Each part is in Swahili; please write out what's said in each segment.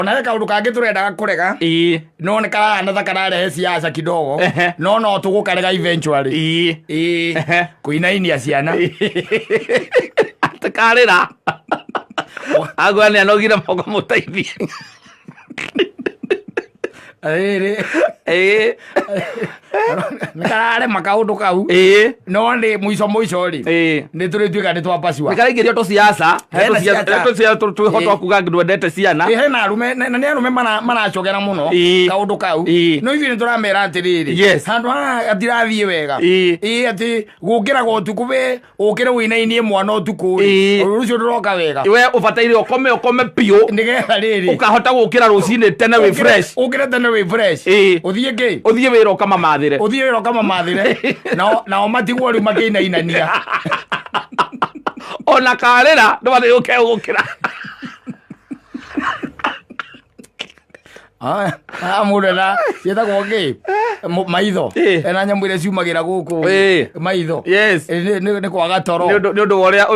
Ona kaundu kangi turenda kurega no nikana thakararehe siasa kidogo no tugukarega eventually kuinainia ciana atakarira agwani anogira moko mutaithie nikarare makaundu kau no ndi muico ri ni turituika ni twapacua nikaraingirio to siasa tuhotwa kuga ndwendete ciana hena arume na ni arume maracogera muno kaundu kau no ithuĩ ni turamera atiriri handu atirathie wega ati gukira gotuku we ukire winainie mwana utuku ucio nduroka wega we ubataire ukome pio nigetha riri ukahota gukira rucini tene we fresh ukire tene we fresh uthie ki uthie wira ukama mathire na matigwo riu makinainania ona karira ndwari uke gukira murena cietagwo ngi maitho ena nyamũ iria ciumagira guku maitho ni kwaga toro ni undu woria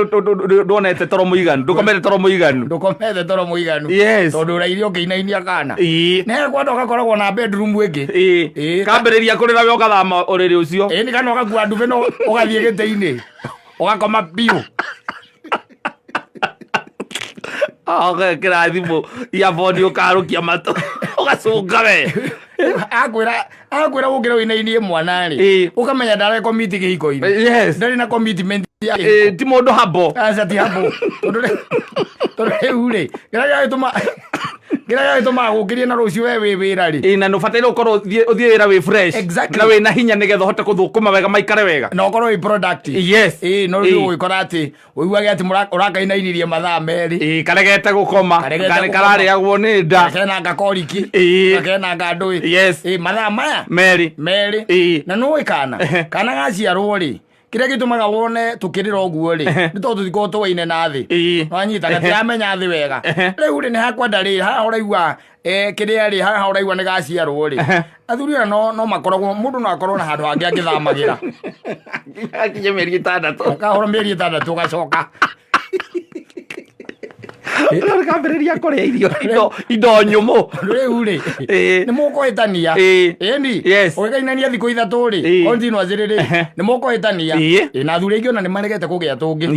ndonete toro muiganu ndukomete toro muiganu tondu uraire ukiinainia kana ne kwenda ugakoragwo na bedroom ingi kambiriria kurira we ugathama uriri ucio ni kana ugakua nduve no ugathie gite-ini ugakoma biu kirathimo ya bodi ukarukia mato ugacunga we akwira gukira winainie mwana ri ukamenya ndare komiti gihiko-ini ndari na commitment ti mundu habo aca ti habo tondu riu ri gira gituma gukirie na rucio we wi wira ri na nubataire ukorwo uthie wira wi fresh na wina hinya nigetha hote kuthukuma wega maikare wega na ukorwo wi productive no riu wikora ati uiguage ati urakainainirie mathaa meri karegete gukoma karariagwo ni nda kena ngakoriki kena ngandui mathaa maya meri na no kana gaciarwo ri kiria gitumaga wone tukirira uguo ri ni tondu tutiko tuwaine na thi wanyita gatiramenya thi wega riu ri ni hakwenda ri haha uraigua kiria ri haha uraigua ni gaciarwo ri athuri no makoragwo mundu no akorwo na handu hangi angithamagira akinye meri 6 akahora meri 6 ugacoka kambiriria kuria indo nyumu riu ri ni mukuhitania ni ugainania thiku 3 ri continuous ri ni mukuhitania na athuri aingi ona ni maregete kugia tungi